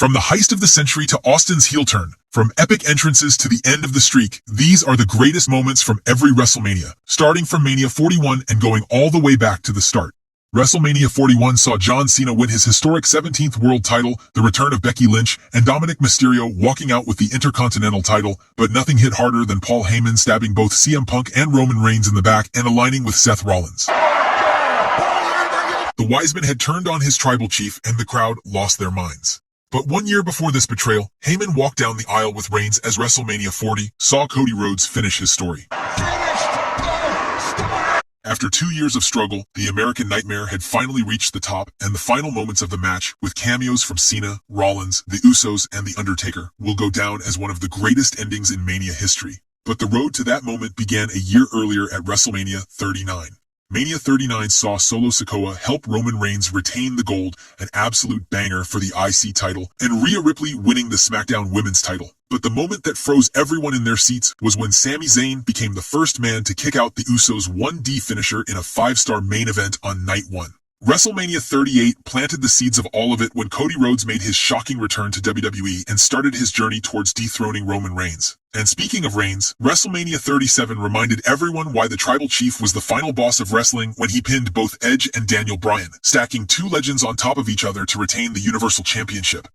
From the heist of the century to Austin's heel turn, from epic entrances to the end of the streak, these are the greatest moments from every WrestleMania, starting from Mania 41 and going all the way back to the start. WrestleMania 41 saw John Cena win his historic 17th world title, the return of Becky Lynch, and Dominic Mysterio walking out with the Intercontinental title, but nothing hit harder than Paul Heyman stabbing both CM Punk and Roman Reigns in the back and aligning with Seth Rollins. The Wiseman had turned on his tribal chief and the crowd lost their minds. But 1 year before this betrayal, Heyman walked down the aisle with Reigns as WrestleMania 40 saw Cody Rhodes finish his story. After 2 years of struggle, the American Nightmare had finally reached the top, and the final moments of the match, with cameos from Cena, Rollins, the Usos, and The Undertaker, will go down as one of the greatest endings in Mania history. But the road to that moment began a year earlier at WrestleMania 39. Mania 39 saw Solo Sikoa help Roman Reigns retain the gold, an absolute banger for the IC title, and Rhea Ripley winning the SmackDown Women's title. But the moment that froze everyone in their seats was when Sami Zayn became the first man to kick out the Usos' 1D finisher in a 5-star main event on night 1. WrestleMania 38 planted the seeds of all of it when Cody Rhodes made his shocking return to WWE and started his journey towards dethroning Roman Reigns. And speaking of Reigns, WrestleMania 37 reminded everyone why the Tribal Chief was the final boss of wrestling when he pinned both Edge and Daniel Bryan, stacking two legends on top of each other to retain the Universal Championship.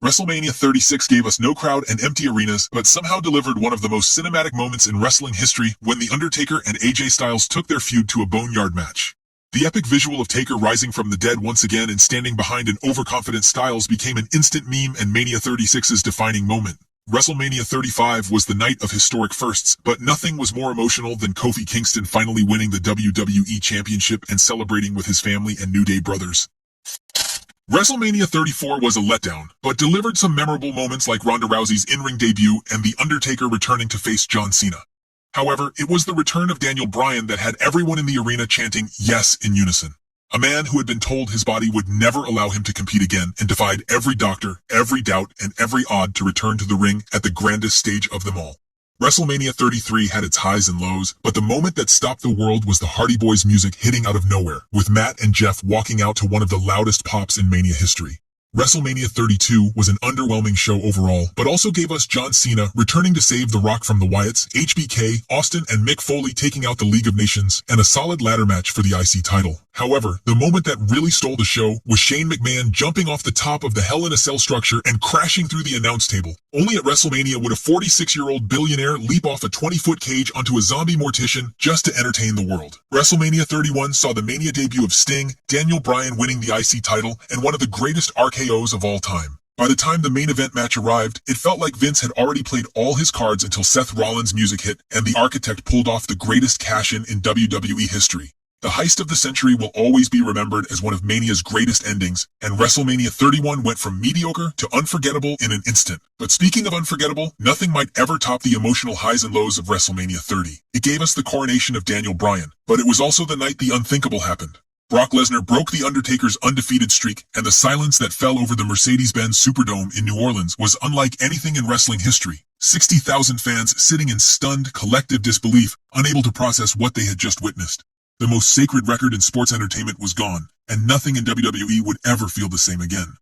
WrestleMania 36 gave us no crowd and empty arenas, but somehow delivered one of the most cinematic moments in wrestling history when The Undertaker and AJ Styles took their feud to a boneyard match. The epic visual of Taker rising from the dead once again and standing behind an overconfident Styles became an instant meme and Mania 36's defining moment. WrestleMania 35 was the night of historic firsts, but nothing was more emotional than Kofi Kingston finally winning the WWE Championship and celebrating with his family and New Day brothers. WrestleMania 34 was a letdown, but delivered some memorable moments like Ronda Rousey's in-ring debut and The Undertaker returning to face John Cena. However, it was the return of Daniel Bryan that had everyone in the arena chanting yes in unison. A man who had been told his body would never allow him to compete again and defied every doctor, every doubt, and every odd to return to the ring at the grandest stage of them all. WrestleMania 33 had its highs and lows, but the moment that stopped the world was the Hardy Boys music hitting out of nowhere, with Matt and Jeff walking out to one of the loudest pops in Mania history. WrestleMania 32 was an underwhelming show overall, but also gave us John Cena returning to save The Rock from the Wyatts, HBK, Austin, and Mick Foley taking out the League of Nations, and a solid ladder match for the IC title. However, the moment that really stole the show was Shane McMahon jumping off the top of the Hell in a Cell structure and crashing through the announce table. Only at WrestleMania would a 46-year-old billionaire leap off a 20-foot cage onto a zombie mortician just to entertain the world. WrestleMania 31 saw the Mania debut of Sting, Daniel Bryan winning the IC title, and one of the greatest RKOs of all time. By the time the main event match arrived, it felt like Vince had already played all his cards until Seth Rollins' music hit and the Architect pulled off the greatest cash-in in WWE history. The heist of the century will always be remembered as one of Mania's greatest endings, and WrestleMania 31 went from mediocre to unforgettable in an instant. But speaking of unforgettable, nothing might ever top the emotional highs and lows of WrestleMania 30. It gave us the coronation of Daniel Bryan, but it was also the night the unthinkable happened. Brock Lesnar broke The Undertaker's undefeated streak, and the silence that fell over the Mercedes-Benz Superdome in New Orleans was unlike anything in wrestling history. 60,000 fans sitting in stunned, collective disbelief, unable to process what they had just witnessed. The most sacred record in sports entertainment was gone, and nothing in WWE would ever feel the same again.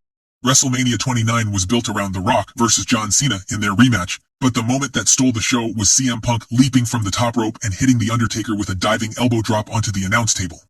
WrestleMania 29 was built around The Rock versus John Cena in their rematch, but the moment that stole the show was CM Punk leaping from the top rope and hitting The Undertaker with a diving elbow drop onto the announce table.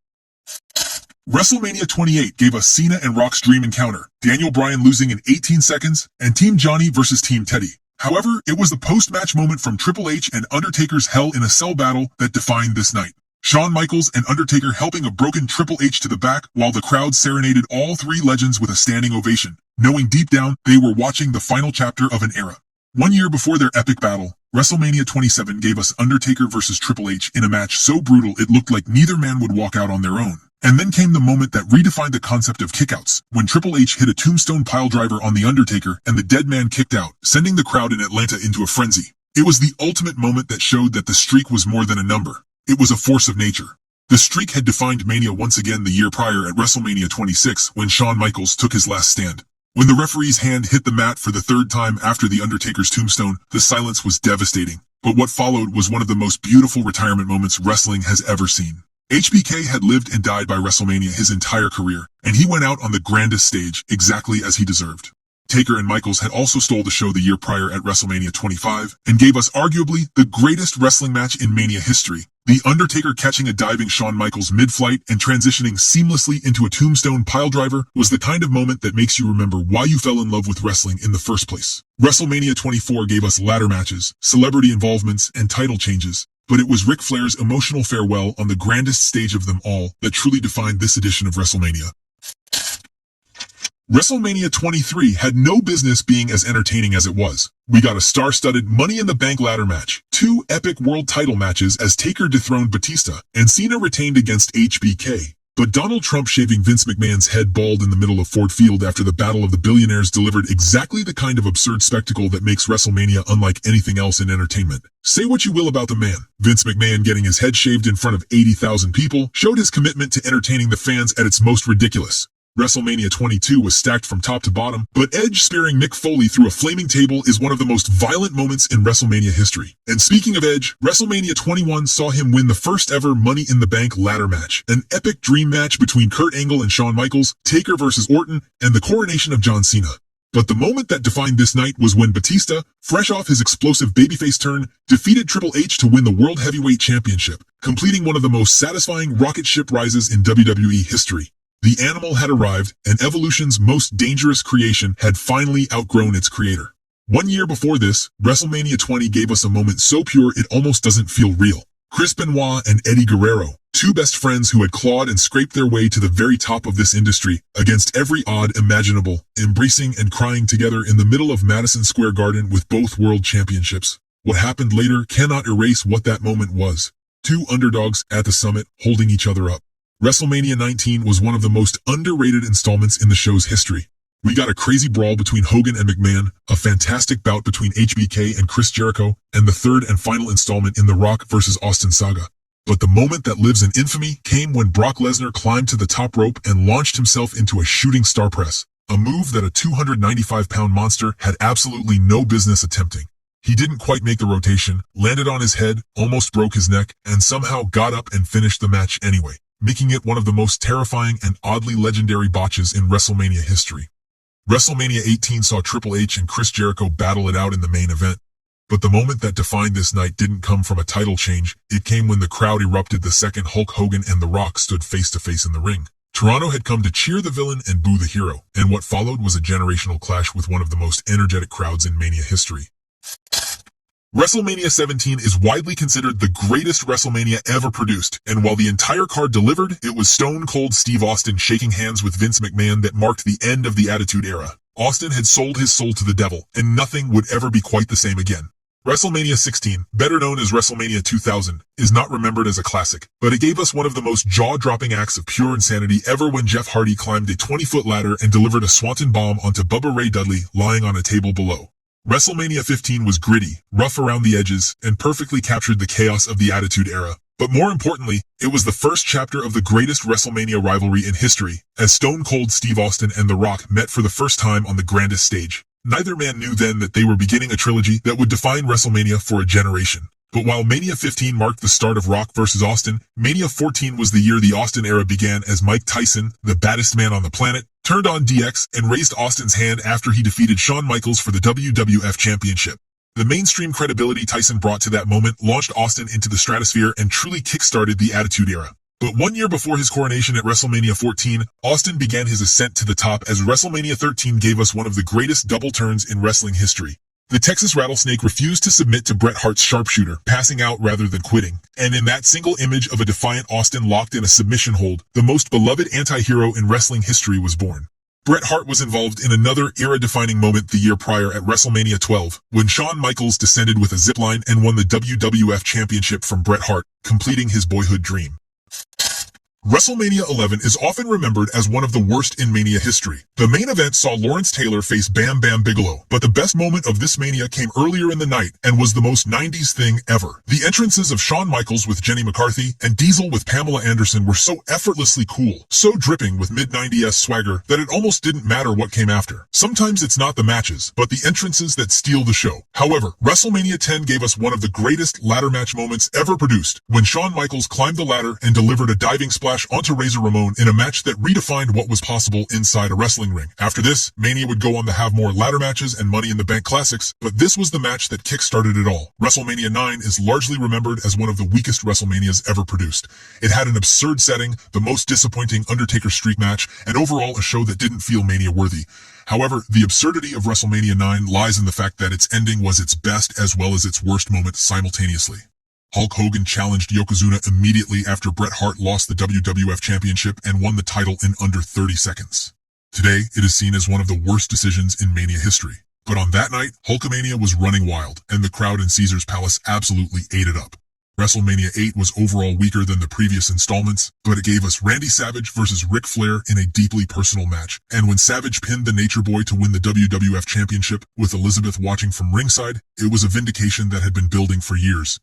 WrestleMania 28 gave us Cena and Rock's dream encounter, Daniel Bryan losing in 18 seconds, and Team Johnny versus Team Teddy. However, it was the post-match moment from Triple H and Undertaker's Hell in a Cell battle that defined this night. Shawn Michaels and Undertaker helping a broken Triple H to the back while the crowd serenaded all three legends with a standing ovation, knowing deep down they were watching the final chapter of an era. 1 year before their epic battle, WrestleMania 27 gave us Undertaker versus Triple H in a match so brutal it looked like neither man would walk out on their own. And then came the moment that redefined the concept of kickouts, when Triple H hit a tombstone piledriver on The Undertaker and the dead man kicked out, sending the crowd in Atlanta into a frenzy. It was the ultimate moment that showed that the streak was more than a number. It was a force of nature. The streak had defined Mania once again the year prior at WrestleMania 26 when Shawn Michaels took his last stand. When the referee's hand hit the mat for the third time after The Undertaker's tombstone, the silence was devastating. But what followed was one of the most beautiful retirement moments wrestling has ever seen. HBK had lived and died by WrestleMania his entire career, and he went out on the grandest stage exactly as he deserved. Taker and Michaels had also stole the show the year prior at WrestleMania 25, and gave us arguably the greatest wrestling match in Mania history. The Undertaker catching a diving Shawn Michaels mid-flight and transitioning seamlessly into a tombstone piledriver was the kind of moment that makes you remember why you fell in love with wrestling in the first place. WrestleMania 24 gave us ladder matches, celebrity involvements, and title changes, but it was Ric Flair's emotional farewell on the grandest stage of them all that truly defined this edition of WrestleMania. WrestleMania 23 had no business being as entertaining as it was. We got a star-studded Money in the Bank ladder match, 2 epic world title matches as Taker dethroned Batista, and Cena retained against HBK. But Donald Trump shaving Vince McMahon's head bald in the middle of Ford Field after the Battle of the Billionaires delivered exactly the kind of absurd spectacle that makes WrestleMania unlike anything else in entertainment. Say what you will about the man, Vince McMahon getting his head shaved in front of 80,000 people showed his commitment to entertaining the fans at its most ridiculous. WrestleMania 22 was stacked from top to bottom, but Edge spearing Mick Foley through a flaming table is one of the most violent moments in WrestleMania history. And speaking of Edge, WrestleMania 21 saw him win the first ever Money in the Bank ladder match, an epic dream match between Kurt Angle and Shawn Michaels, Taker versus Orton, and the coronation of John Cena. But the moment that defined this night was when Batista, fresh off his explosive babyface turn, defeated Triple H to win the World Heavyweight Championship, completing one of the most satisfying rocket ship rises in WWE history. The animal had arrived, and Evolution's most dangerous creation had finally outgrown its creator. 1 year before this, WrestleMania 20 gave us a moment so pure it almost doesn't feel real. Chris Benoit and Eddie Guerrero, 2 best friends who had clawed and scraped their way to the very top of this industry, against every odd imaginable, embracing and crying together in the middle of Madison Square Garden with both world championships. What happened later cannot erase what that moment was. 2 underdogs at the summit holding each other up. WrestleMania 19 was one of the most underrated installments in the show's history. We got a crazy brawl between Hogan and McMahon, a fantastic bout between HBK and Chris Jericho, and the third and final installment in the Rock vs. Austin saga. But the moment that lives in infamy came when Brock Lesnar climbed to the top rope and launched himself into a shooting star press, a move that a 295-pound monster had absolutely no business attempting. He didn't quite make the rotation, landed on his head, almost broke his neck, and somehow got up and finished the match anyway, making it one of the most terrifying and oddly legendary botches in WrestleMania history. WrestleMania 18 saw Triple H and Chris Jericho battle it out in the main event. But the moment that defined this night didn't come from a title change, it came when the crowd erupted the second Hulk Hogan and The Rock stood face to face in the ring. Toronto had come to cheer the villain and boo the hero, and what followed was a generational clash with one of the most energetic crowds in Mania history. WrestleMania 17 is widely considered the greatest WrestleMania ever produced, and while the entire card delivered, it was Stone Cold Steve Austin shaking hands with Vince McMahon that marked the end of the Attitude Era. Austin had sold his soul to the devil, and nothing would ever be quite the same again. WrestleMania 16, better known as WrestleMania 2000, is not remembered as a classic, but it gave us one of the most jaw-dropping acts of pure insanity ever when Jeff Hardy climbed a 20-foot ladder and delivered a swanton bomb onto Bubba Ray Dudley lying on a table below. WrestleMania 15 was gritty, rough around the edges, and perfectly captured the chaos of the Attitude Era. But more importantly, it was the first chapter of the greatest WrestleMania rivalry in history, as Stone Cold Steve Austin and The Rock met for the first time on the Grandest stage. Neither man knew then that they were beginning a trilogy that would define WrestleMania for a generation. But while Mania 15 marked the start of Rock vs. Austin, Mania 14 was the year the Austin era began as Mike Tyson, the baddest man on the planet, turned on DX and raised Austin's hand after he defeated Shawn Michaels for the WWF Championship. The mainstream credibility Tyson brought to that moment launched Austin into the stratosphere and truly kick-started the Attitude Era. But 1 year before his coronation at WrestleMania 14, Austin began his ascent to the top as WrestleMania 13 gave us one of the greatest double turns in wrestling history. The Texas Rattlesnake refused to submit to Bret Hart's sharpshooter, passing out rather than quitting. And in that single image of a defiant Austin locked in a submission hold, the most beloved anti-hero in wrestling history was born. Bret Hart was involved in another era-defining moment the year prior at WrestleMania 12, when Shawn Michaels descended with a zipline and won the WWF Championship from Bret Hart, completing his boyhood dream. WrestleMania 11 is often remembered as one of the worst in Mania history. The main event saw Lawrence Taylor face Bam Bam Bigelow, but the best moment of this Mania came earlier in the night and was the most 90s thing ever. The entrances of Shawn Michaels with Jenny McCarthy and Diesel with Pamela Anderson were so effortlessly cool, so dripping with mid-90s swagger that it almost didn't matter what came after. Sometimes it's not the matches, but the entrances that steal the show. However, WrestleMania 10 gave us one of the greatest ladder match moments ever produced, when Shawn Michaels climbed the ladder and delivered a diving splash splash onto Razor Ramon in a match that redefined what was possible inside a wrestling ring. After this, Mania would go on to have more ladder matches and Money in the Bank classics, but this was the match that kick-started it all. WrestleMania 9 is largely remembered as one of the weakest WrestleManias ever produced. It had an absurd setting, the most disappointing Undertaker streak match, and overall a show that didn't feel Mania-worthy. However, the absurdity of WrestleMania 9 lies in the fact that its ending was its best as well as its worst moment simultaneously. Hulk Hogan challenged Yokozuna immediately after Bret Hart lost the WWF Championship and won the title in under 30 seconds. Today, it is seen as one of the worst decisions in Mania history. But on that night, Hulkamania was running wild, and the crowd in Caesar's Palace absolutely ate it up. WrestleMania 8 was overall weaker than the previous installments, but it gave us Randy Savage versus Ric Flair in a deeply personal match. And when Savage pinned the Nature Boy to win the WWF Championship, with Elizabeth watching from ringside, it was a vindication that had been building for years.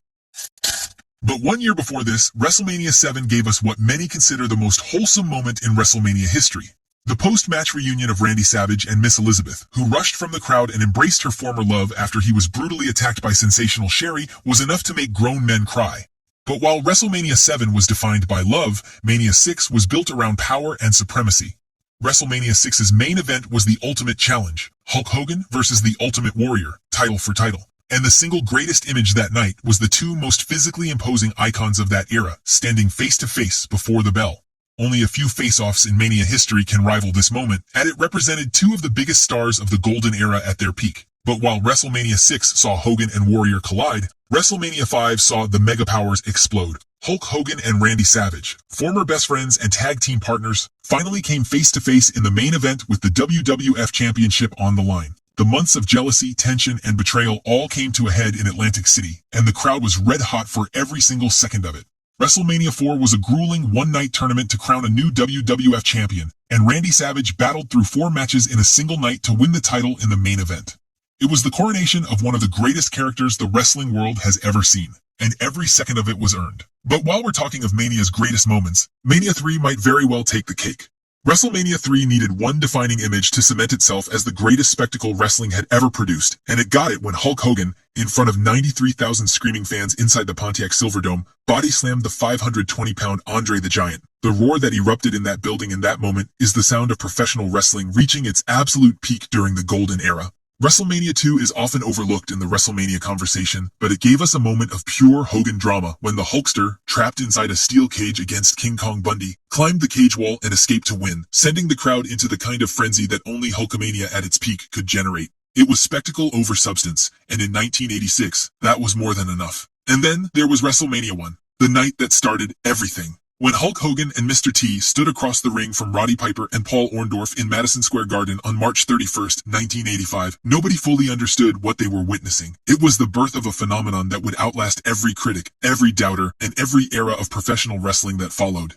But 1 year before this, WrestleMania 7 gave us what many consider the most wholesome moment in WrestleMania history. The post-match reunion of Randy Savage and Miss Elizabeth, who rushed from the crowd and embraced her former love after he was brutally attacked by Sensational Sherry, was enough to make grown men cry. But while WrestleMania 7 was defined by love, Mania 6 was built around power and supremacy. WrestleMania 6's main event was the Ultimate Challenge, Hulk Hogan versus the Ultimate Warrior, title for title. And the single greatest image that night was the two most physically imposing icons of that era, standing face to face before the bell. Only a few face-offs in Mania history can rival this moment, and it represented two of the biggest stars of the golden era at their peak. But while WrestleMania 6 saw Hogan and Warrior collide, WrestleMania 5 saw the mega powers explode. Hulk Hogan and Randy Savage, former best friends and tag team partners, finally came face-to-face in the main event with the WWF Championship on the line. The months of jealousy, tension, and betrayal all came to a head in Atlantic City, and the crowd was red-hot for every single second of it. WrestleMania 4 was a grueling one-night tournament to crown a new WWF champion, and Randy Savage battled through 4 matches in a single night to win the title in the main event. It was the coronation of one of the greatest characters the wrestling world has ever seen, and every second of it was earned. But while we're talking of Mania's greatest moments, Mania 3 might very well take the cake. WrestleMania 3 needed one defining image to cement itself as the greatest spectacle wrestling had ever produced, and it got it when Hulk Hogan, in front of 93,000 screaming fans inside the Pontiac Silverdome, body-slammed the 520-pound Andre the Giant. The roar that erupted in that building in that moment is the sound of professional wrestling reaching its absolute peak during the golden era. WrestleMania 2 is often overlooked in the WrestleMania conversation, but it gave us a moment of pure Hogan drama when the Hulkster, trapped inside a steel cage against King Kong Bundy, climbed the cage wall and escaped to win, sending the crowd into the kind of frenzy that only Hulkamania at its peak could generate. It was spectacle over substance, and in 1986, that was more than enough. And then there was WrestleMania 1, the night that started everything. When Hulk Hogan and Mr. T stood across the ring from Roddy Piper and Paul Orndorff in Madison Square Garden on March 31, 1985, nobody fully understood what they were witnessing. It was the birth of a phenomenon that would outlast every critic, every doubter, and every era of professional wrestling that followed.